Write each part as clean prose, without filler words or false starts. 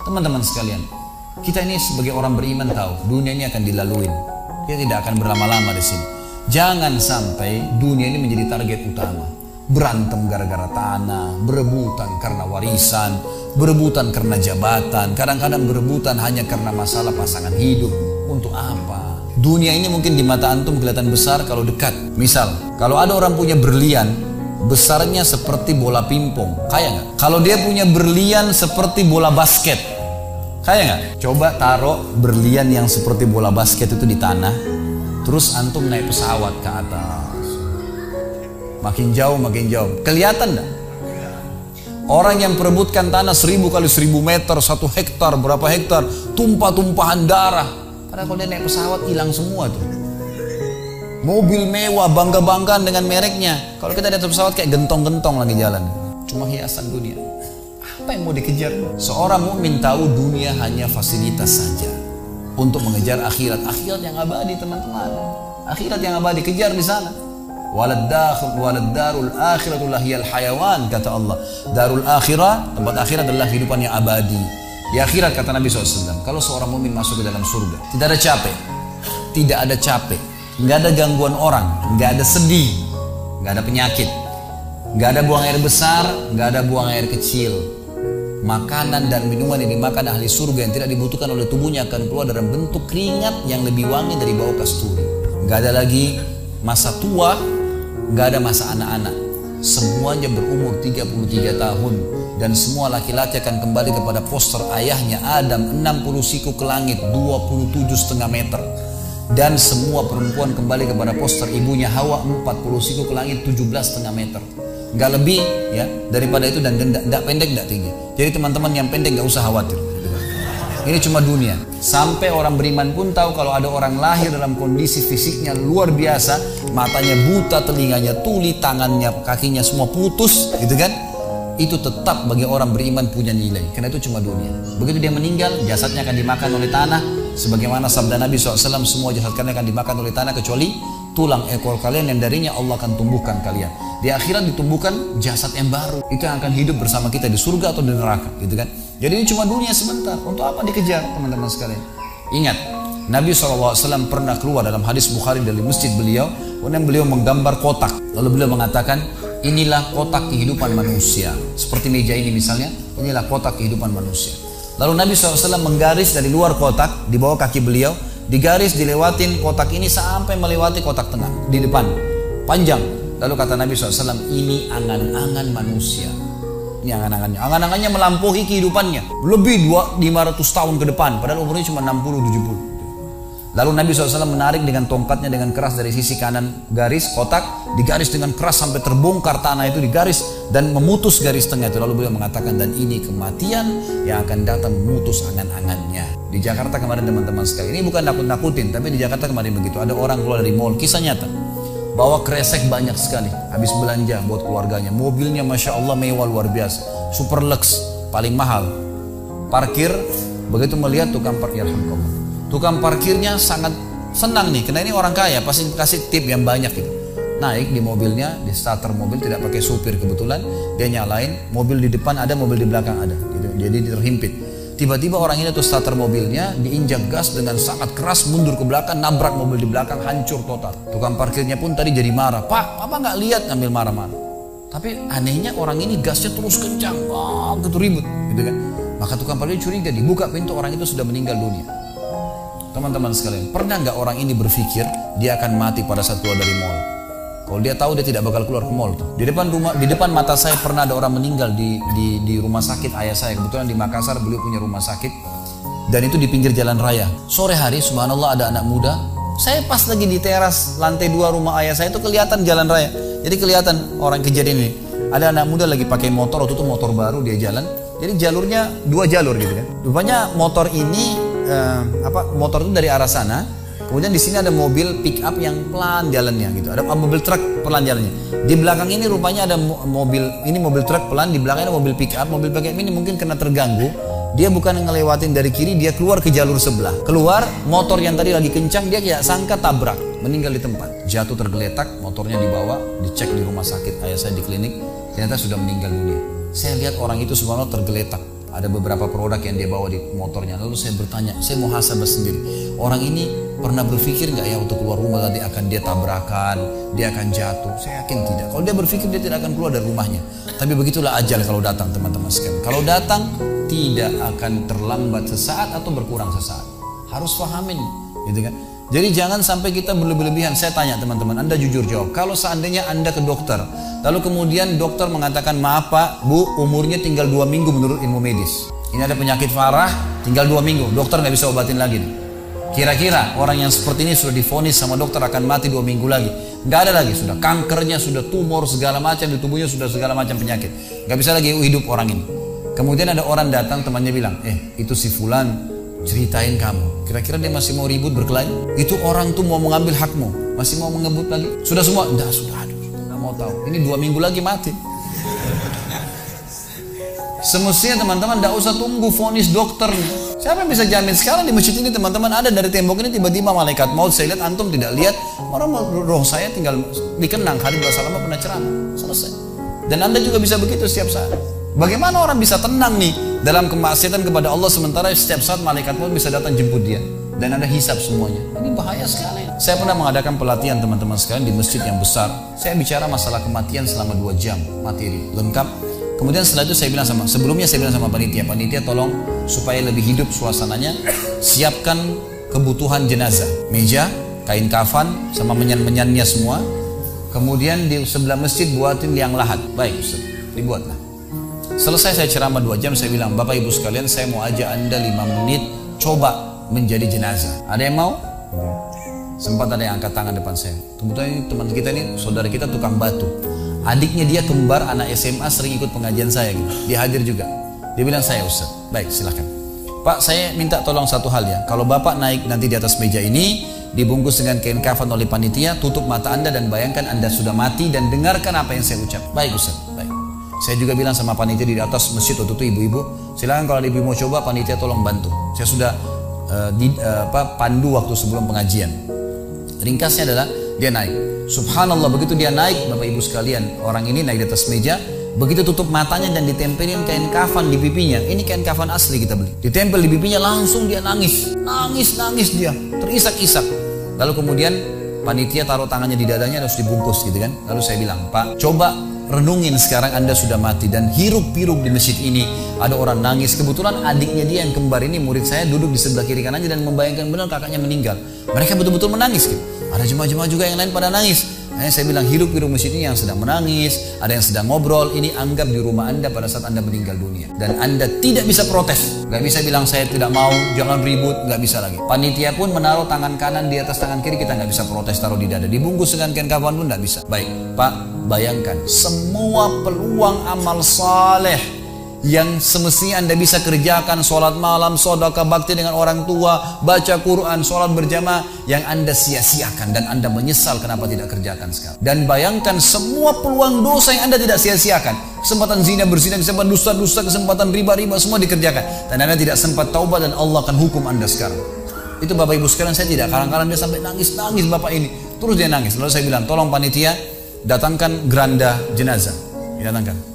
Teman-teman sekalian, kita ini sebagai orang beriman tahu dunia ini akan dilaluin. Kita tidak akan berlama-lama di sini. Jangan sampai dunia ini menjadi target utama. Berantem gara-gara tanah, berebutan karena warisan, berebutan karena jabatan, kadang-kadang berebutan hanya karena masalah pasangan hidup. Untuk apa? Dunia ini mungkin di mata antum kelihatan besar kalau dekat. Misal, kalau ada orang punya berlian, besarnya seperti bola pingpong, kaya nggak? Kalau dia punya berlian seperti bola basket, kaya nggak? Coba taruh berlian yang seperti bola basket itu di tanah, terus antum naik pesawat ke atas, makin jauh, kelihatan nggak? Orang yang perebutkan tanah 1000 kali 1000 meter, 1 hektar, berapa hektar, tumpah-tumpahan darah. Padahal kalau dia naik pesawat hilang semua tuh. Mobil mewah, bangga-banggaan dengan mereknya. Kalau kita naik pesawat kayak gentong-gentong lagi jalan. Cuma hiasan dunia. Apa yang mau dikejar? Seorang mukmin tahu dunia hanya fasilitas saja untuk mengejar akhirat. Akhirat yang abadi, teman-teman. Akhirat yang abadi, kejar di sana. Walad darul akhiratu lahiyal hayawan, kata Allah. Darul akhirah, tempat akhirat adalah kehidupan yang abadi. Di akhirat, kata Nabi SAW, kalau seorang mukmin masuk ke dalam surga, tidak ada capek, tidak ada capek, nggak ada gangguan orang, nggak ada sedih, nggak ada penyakit, nggak ada buang air besar, nggak ada buang air kecil. Makanan dan minuman yang dimakan ahli surga yang tidak dibutuhkan oleh tubuhnya akan keluar dalam bentuk keringat yang lebih wangi dari bau kasturi. Nggak ada lagi masa tua, nggak ada masa anak-anak. Semuanya berumur 33 tahun. Dan semua laki-laki akan kembali kepada poster ayahnya Adam 60 siku ke langit 27,5 meter. Dan semua perempuan kembali kepada poster ibunya Hawa 40 siku ke langit 17,5 meter. Gak lebih ya daripada itu, dan gak pendek gak tinggi. Jadi teman-teman yang pendek gak usah khawatir. Ini cuma dunia. Sampai orang beriman pun tahu kalau ada orang lahir dalam kondisi fisiknya luar biasa, matanya buta, telinganya tuli, tangannya, kakinya semua putus, gitu kan? Itu tetap bagi orang beriman punya nilai, karena itu cuma dunia. Begitu dia meninggal, jasadnya akan dimakan oleh tanah, sebagaimana sabda Nabi SAW, semua jasad kalian akan dimakan oleh tanah kecuali tulang ekor kalian yang darinya Allah akan tumbuhkan kalian. Di akhirat ditumbuhkan jasad yang baru, itu yang akan hidup bersama kita di surga atau di neraka, gitu kan? Jadi ini cuma dunia sebentar. Untuk apa dikejar, teman-teman sekalian? Ingat, Nabi SAW pernah keluar dalam hadis Bukhari dari masjid beliau, kemudian beliau menggambar kotak, lalu beliau mengatakan, inilah kotak kehidupan manusia. Seperti meja ini misalnya, inilah kotak kehidupan manusia. Lalu Nabi SAW menggaris dari luar kotak, di bawah kaki beliau, digaris, dilewatin kotak ini sampai melewati kotak tengah, di depan, panjang. Lalu kata Nabi SAW, ini angan-angan manusia. Ini angan-angannya. Angan-angannya melampaui kehidupannya. Lebih 500 tahun ke depan, padahal umurnya cuma 60-70. Lalu Nabi SAW menarik dengan tongkatnya dengan keras dari sisi kanan garis kotak, digaris dengan keras sampai terbongkar tanah itu, digaris dan memutus garis tengah itu. Lalu beliau mengatakan, dan ini kematian yang akan datang memutus angan-angannya. Di Jakarta kemarin teman-teman sekali, ini bukan nakut-nakutin, tapi di Jakarta kemarin begitu. Ada orang keluar dari mall, kisah nyata, bawa kresek banyak sekali, habis belanja buat keluarganya. Mobilnya Masya Allah mewah luar biasa, super lux, paling mahal. Parkir, begitu melihat tukang parkir, tukang parkirnya sangat senang nih, karena ini orang kaya, pasti kasih tip yang banyak gitu. Naik di mobilnya, di starter mobil, tidak pakai supir kebetulan, dia nyalain, mobil di depan ada, mobil di belakang ada, gitu. Jadi terhimpit. Tiba-tiba orang ini tuh starter mobilnya, diinjak gas dengan sangat keras, mundur ke belakang, nabrak mobil di belakang, hancur total. Tukang parkirnya pun tadi jadi marah, Pak, apa nggak lihat, ngambil marah-marah. Tapi anehnya orang ini gasnya terus kencang, wah, gitu ribut, gitu kan. Maka tukang parkir curiga, dibuka pintu, orang itu sudah meninggal dunia. Teman-teman sekalian, pernah nggak orang ini berpikir dia akan mati pada saat keluar dari mall? Kalau dia tahu dia tidak bakal keluar ke mall tuh. Di depan mata saya pernah ada orang meninggal di rumah sakit ayah saya. Kebetulan di Makassar beliau punya rumah sakit, dan itu di pinggir jalan raya. Sore hari, subhanallah, ada anak muda. Saya pas lagi di teras lantai 2 rumah ayah saya itu kelihatan jalan raya. Jadi kelihatan orang kejadian ini. Ada anak muda lagi pakai motor, waktu itu motor baru dia jalan. Jadi jalurnya 2 jalur gitu kan. Rupanya motor ini motor itu dari arah sana, kemudian di sini ada mobil pick up yang pelan jalannya gitu, ada mobil truk pelan jalannya. Di belakang ini rupanya ada mobil truk pelan, di belakangnya ada mobil pick up ini mungkin karena terganggu, dia bukan ngelewatin dari kiri, dia keluar ke jalur sebelah. Keluar, motor yang tadi lagi kencang, dia tidak sangka tabrak, meninggal di tempat, jatuh tergeletak, motornya dibawa, dicek di rumah sakit ayah saya di klinik, ternyata sudah meninggal dunia. Saya lihat orang itu subhanallah tergeletak, Ada beberapa produk yang dia bawa di motornya. Lalu saya bertanya, saya mau muhasabah sendiri. Orang ini pernah berpikir nggak ya untuk keluar rumah tadi akan dia tabrakan, dia akan jatuh? Saya yakin tidak. Kalau dia berpikir dia tidak akan keluar dari rumahnya. Tapi begitulah ajal kalau datang teman-teman sekalian. Kalau datang tidak akan terlambat sesaat atau berkurang sesaat. Harus pahamin, gitu kan? Jadi jangan sampai kita berlebihan. Saya tanya teman-teman, Anda jujur jawab. Kalau seandainya Anda ke dokter, lalu kemudian dokter mengatakan, maaf Pak, Bu, umurnya tinggal 2 minggu menurut ilmu medis. Ini ada penyakit parah, tinggal 2 minggu. Dokter nggak bisa obatin lagi. Kira-kira orang yang seperti ini sudah divonis sama dokter akan mati 2 minggu lagi. Nggak ada lagi, sudah kankernya, sudah tumor, segala macam di tubuhnya, sudah segala macam penyakit. Nggak bisa lagi hidup orang ini. Kemudian ada orang datang, temannya bilang, itu si Fulan, ceritain kamu, kira-kira dia masih mau ribut berkelahi? Itu orang tuh mau mengambil hakmu, masih mau mengebut lagi? Sudah semua? Enggak, sudah, nggak mau tahu. Ini 2 minggu lagi mati. Semestinya teman-teman tidak usah tunggu vonis dokter. Siapa yang bisa jamin sekarang di masjid ini teman-teman ada dari tembok ini tiba-tiba malaikat maut, saya lihat antum tidak lihat, orang roh saya tinggal dikenang, Khalid Basalamah pernah ceramah, selesai. Dan Anda juga bisa begitu setiap saat. Bagaimana orang bisa tenang nih dalam kemaksiatan kepada Allah sementara setiap saat malaikat maut bisa datang jemput dia dan ada hisab semuanya. Ini bahaya sekali. Saya pernah mengadakan pelatihan teman-teman sekalian di masjid yang besar. Saya bicara masalah kematian selama 2 jam materi lengkap. Kemudian setelah itu saya bilang sama panitia tolong supaya lebih hidup suasananya, siapkan kebutuhan jenazah, meja, kain kafan sama menyan-menyannya semua. Kemudian di sebelah masjid buatin liang lahat. Baik Ustaz, dibuatlah. Selesai saya ceramah 2 jam, saya bilang, Bapak Ibu sekalian, saya mau ajak Anda 5 menit coba menjadi jenazah. Ada yang mau? Sempat ada yang angkat tangan depan saya. Kebetulan ini teman kita ini, saudara kita tukang batu. Adiknya dia kembar anak SMA sering ikut pengajian saya gitu. Dia hadir juga. Dia bilang, saya Ustaz. Baik, silakan. Pak, saya minta tolong satu hal ya. Kalau Bapak naik nanti di atas meja ini, dibungkus dengan kain kafan oleh panitia, tutup mata Anda dan bayangkan Anda sudah mati dan dengarkan apa yang saya ucap. Baik Ustaz, baik. Saya juga bilang sama panitia di atas masjid waktu itu, ibu-ibu, silakan kalau ibu mau coba, panitia tolong bantu. Saya sudah pandu waktu sebelum pengajian. Ringkasnya adalah dia naik. Subhanallah, begitu dia naik, Bapak Ibu sekalian, orang ini naik di atas meja, begitu tutup matanya dan ditempelin kain kafan di pipinya. Ini kain kafan asli kita beli. Ditempel di pipinya, langsung dia nangis dia, terisak-isak. Lalu kemudian panitia taruh tangannya di dadanya, harus dibungkus gitu kan. Lalu saya bilang, Pak, coba renungin sekarang Anda sudah mati dan hiruk-pikuk di masjid ini ada orang nangis. Kebetulan adiknya dia yang kembar ini murid saya duduk di sebelah kiri kanannya dan membayangkan benar kakaknya meninggal. Mereka betul-betul menangis gitu. Ada jemaah-jemaah juga yang lain pada nangis. Saya bilang hiruk-pikuk masjid ini yang sedang menangis, ada yang sedang ngobrol. Ini anggap di rumah Anda pada saat Anda meninggal dunia. Dan Anda tidak bisa protes. Gak bisa bilang saya tidak mau, jangan ribut, gak bisa lagi. Panitia pun menaruh tangan kanan di atas tangan kiri, kita gak bisa protes taruh di dada. Dibungkus dengan kain kafan pun gak bisa. Baik, Pak, bayangkan semua peluang amal saleh yang semestinya Anda bisa kerjakan, sholat malam, sedekah bakti dengan orang tua, baca Quran, sholat berjamaah, yang Anda sia-siakan dan Anda menyesal kenapa tidak kerjakan sekarang. Dan bayangkan semua peluang dosa yang Anda tidak sia-siakan, kesempatan zina berzina, kesempatan dusta-dusta, kesempatan riba-riba, semua dikerjakan, dan Anda tidak sempat taubat dan Allah akan hukum Anda sekarang. Itu Bapak Ibu sekalian, saya tidak kadang-kadang dia sampai nangis Bapak ini, terus dia nangis. Lalu saya bilang, tolong panitia datangkan geranda jenazah, didatangkan.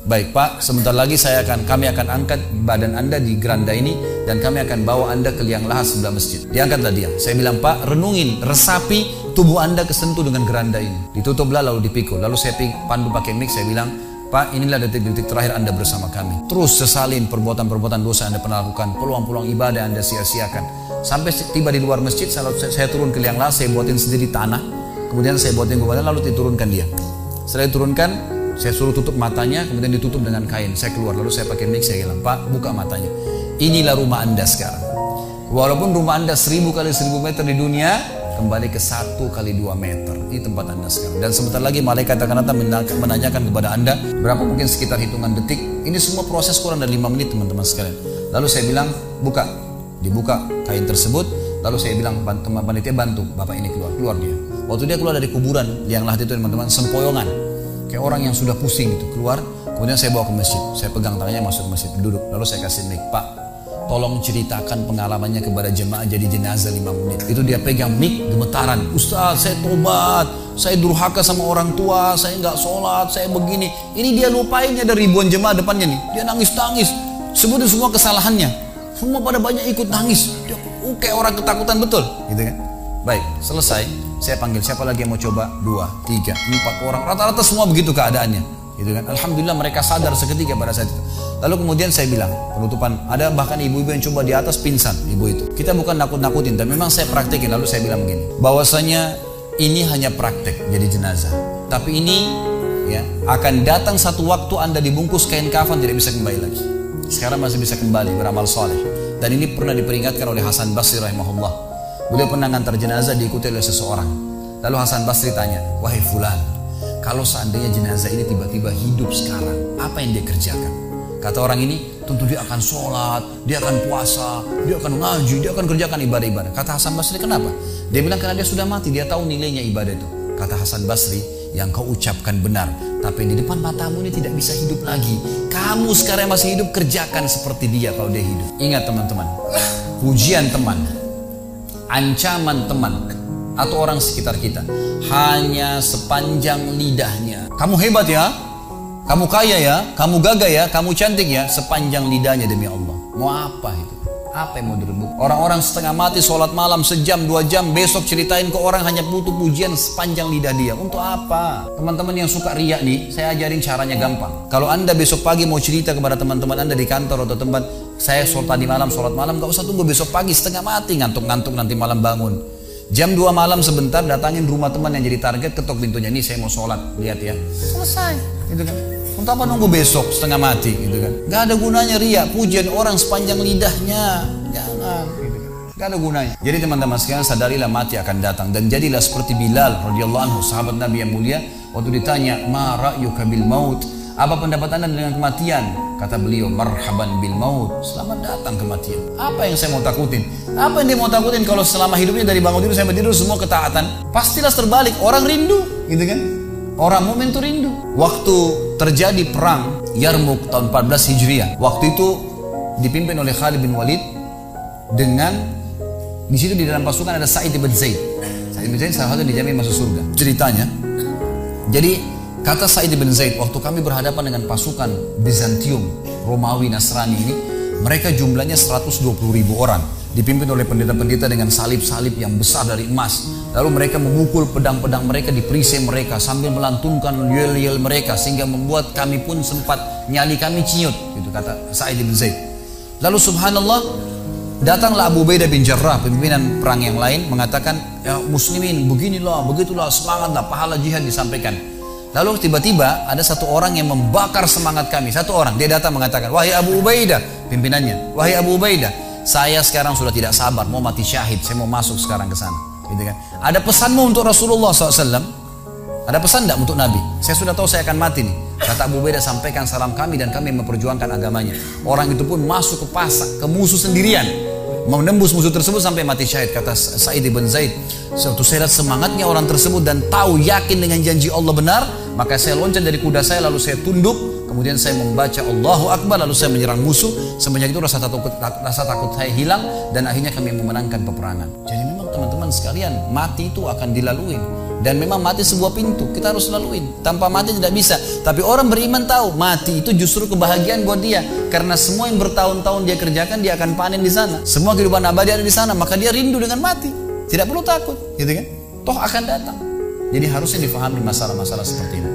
Baik Pak, sebentar lagi kami akan angkat badan Anda di geranda ini dan kami akan bawa Anda ke liang lahat sebelah masjid. Diangkatlah dia. Saya bilang, Pak, renungin, resapi tubuh Anda kesentuh dengan geranda ini. Ditutuplah lalu dipikul. Lalu saya pandu pakai mic, saya bilang, Pak, inilah detik-detik terakhir Anda bersama kami. Terus sesalin perbuatan-perbuatan dosa yang Anda pernah lakukan, peluang-peluang ibadah yang Anda sia-siakan. Sampai tiba di luar masjid, saya turun ke liang lahat, saya buatin sendiri tanah. Kemudian saya buatin kuburan, lalu diturunkan dia. Setelah diturunkan, saya suruh tutup matanya, kemudian ditutup dengan kain. Saya keluar, lalu saya pakai mic, saya bilang, Pak, buka matanya. Inilah rumah Anda sekarang. Walaupun rumah Anda 1000 kali 1000 meter di dunia, kembali ke 1 kali 2 meter. Ini tempat Anda sekarang. Dan sebentar lagi malaikat akan datang menanyakan kepada Anda, berapa mungkin sekitar hitungan detik. Ini semua proses kurang dari 5 menit teman-teman sekalian. Lalu saya bilang, buka. Dibuka kain tersebut. Lalu saya bilang, teman panitia bantu, Bapak ini keluar dia. Waktu dia keluar dari kuburan liang lahat itu teman-teman, sempoyongan. Kayak orang yang sudah pusing itu keluar. Kemudian saya bawa ke masjid, saya pegang tangannya masuk ke masjid, duduk. Lalu saya kasih mic, Pak, tolong ceritakan pengalamannya kepada jemaah jadi jenazah 5 menit. Itu dia pegang mic, gemetaran, Ustaz, saya tobat, saya durhaka sama orang tua, saya nggak sholat, saya begini. Ini dia lupain, ada ribuan jemaah depannya nih, dia nangis-nangis. sebutin semua kesalahannya. Semua pada banyak ikut nangis. Dia kayak orang ketakutan betul, gitu kan? Baik, selesai. Saya panggil siapa lagi yang mau coba? 2, 3, 4 orang. Rata-rata semua begitu keadaannya, gitu kan? Alhamdulillah mereka sadar seketika pada saat itu. Lalu kemudian saya bilang, penutupan, ada bahkan ibu-ibu yang coba di atas pingsan, ibu itu. Kita bukan nakut-nakutin, tapi memang saya praktekin. Lalu saya bilang begini, bahwasanya ini hanya praktek jadi jenazah. Tapi ini ya akan datang satu waktu Anda dibungkus kain kafan tidak bisa kembali lagi. Sekarang masih bisa kembali beramal soleh. Dan ini pernah diperingatkan oleh Hasan Basri rahimahullah. Beliau pernah ngantar jenazah diikuti oleh seseorang. Lalu Hasan Basri tanya, wahai fulan, kalau seandainya jenazah ini tiba-tiba hidup sekarang, apa yang dia kerjakan? Kata orang ini, tentu dia akan sholat, dia akan puasa, dia akan ngaji, dia akan kerjakan ibadah-ibadah. Kata Hasan Basri, kenapa? Dia bilang karena dia sudah mati, dia tahu nilainya ibadah itu. Kata Hasan Basri, yang kau ucapkan benar, tapi di depan matamu ini tidak bisa hidup lagi. Kamu sekarang masih hidup, kerjakan seperti dia kalau dia hidup. Ingat teman-teman, pujian teman, ancaman teman, atau orang sekitar kita, hanya sepanjang lidahnya. Kamu hebat ya, kamu kaya ya, kamu gagah ya, kamu cantik ya, sepanjang lidahnya demi Allah. Mau apa itu? Apa yang mau direbut? Orang-orang setengah mati sholat malam sejam 2 jam, besok ceritain ke orang hanya butuh pujian sepanjang lidah dia. Untuk apa? Teman-teman yang suka riak nih, saya ajarin caranya gampang. Kalau Anda besok pagi mau cerita kepada teman-teman Anda di kantor atau tempat, saya tadi malam sholat malam, gak usah tunggu besok pagi setengah mati, ngantuk-ngantuk nanti malam bangun. Jam 2 malam sebentar datangin rumah teman yang jadi target, ketok pintunya, nih saya mau sholat, lihat ya, selesai, gitu kan. Untuk apa nunggu besok setengah mati, gitu kan? Gak ada gunanya riak, pujian orang sepanjang lidahnya, jangan, gitu kan? Gak ada gunanya. Jadi teman-teman sekalian, sadarilah mati akan datang dan jadilah seperti Bilal radhiyallahu anhu, sahabat Nabi yang mulia. Waktu ditanya, ma ra'yuka bil maut? Apa pendapat anda dengan kematian? Kata beliau, marhaban bil maut, selamat datang kematian. Apa yang saya mau takutin? Apa yang dia mau takutin kalau selama hidupnya dari bangun tidur sampai tidur semua ketaatan? Pastilah terbalik, orang rindu, gitu kan? Orang mukmin itu rindu. Waktu terjadi perang Yarmuk tahun 14 Hijriah, waktu itu dipimpin oleh Khalid bin Walid dengan di situ di dalam pasukan ada Sa'id bin Zaid. Sa'id bin Zaid salah satu dijamin masuk surga. Ceritanya, jadi kata Sa'id bin Zaid, waktu kami berhadapan dengan pasukan Bizantium, Romawi, Nasrani ini, mereka jumlahnya 120.000 orang, dipimpin oleh pendeta-pendeta dengan salib-salib yang besar dari emas. Lalu mereka memukul pedang-pedang mereka di perisai mereka sambil melantunkan yel-yel mereka sehingga membuat kami pun sempat nyali kami ciut, gitu kata Sa'id bin Zaid. Lalu subhanallah, datanglah Abu Ubaidah bin Jarrah, pimpinan perang yang lain, mengatakan, ya muslimin, beginilah, begitulah, semangatlah, pahala jihad disampaikan. Lalu tiba-tiba ada satu orang yang membakar semangat kami. Satu orang, dia datang mengatakan, wahai Abu Ubaidah, pimpinannya, wahai Abu Ubaidah, saya sekarang sudah tidak sabar, mau mati syahid, saya mau masuk sekarang ke sana. Gitu kan? Ada pesanmu untuk Rasulullah SAW? Ada pesan tidak untuk Nabi? Saya sudah tahu saya akan mati nih. Kata Abu Ubaidah, sampaikan salam kami dan kami memperjuangkan agamanya. Orang itu pun masuk ke pasar, ke musuh sendirian, menembus musuh tersebut sampai mati syahid. Kata Sa'id bin Zaid, waktu saya lihat semangatnya orang tersebut dan tahu yakin dengan janji Allah benar, maka saya loncat dari kuda saya lalu saya tunduk, kemudian saya membaca Allahu Akbar, lalu saya menyerang musuh. Semenjak itu rasa takut saya hilang dan akhirnya kami memenangkan peperangan. Jadi memang teman-teman sekalian, mati itu akan dilalui. Dan memang mati sebuah pintu, kita harus laluin. Tanpa mati tidak bisa. Tapi orang beriman tahu, mati itu justru kebahagiaan buat dia. Karena semua yang bertahun-tahun dia kerjakan, dia akan panen di sana. Semua kehidupan abadi ada di sana, maka dia rindu dengan mati. Tidak perlu takut, gitu kan? Toh akan datang. Jadi harusnya difahami masalah-masalah seperti ini.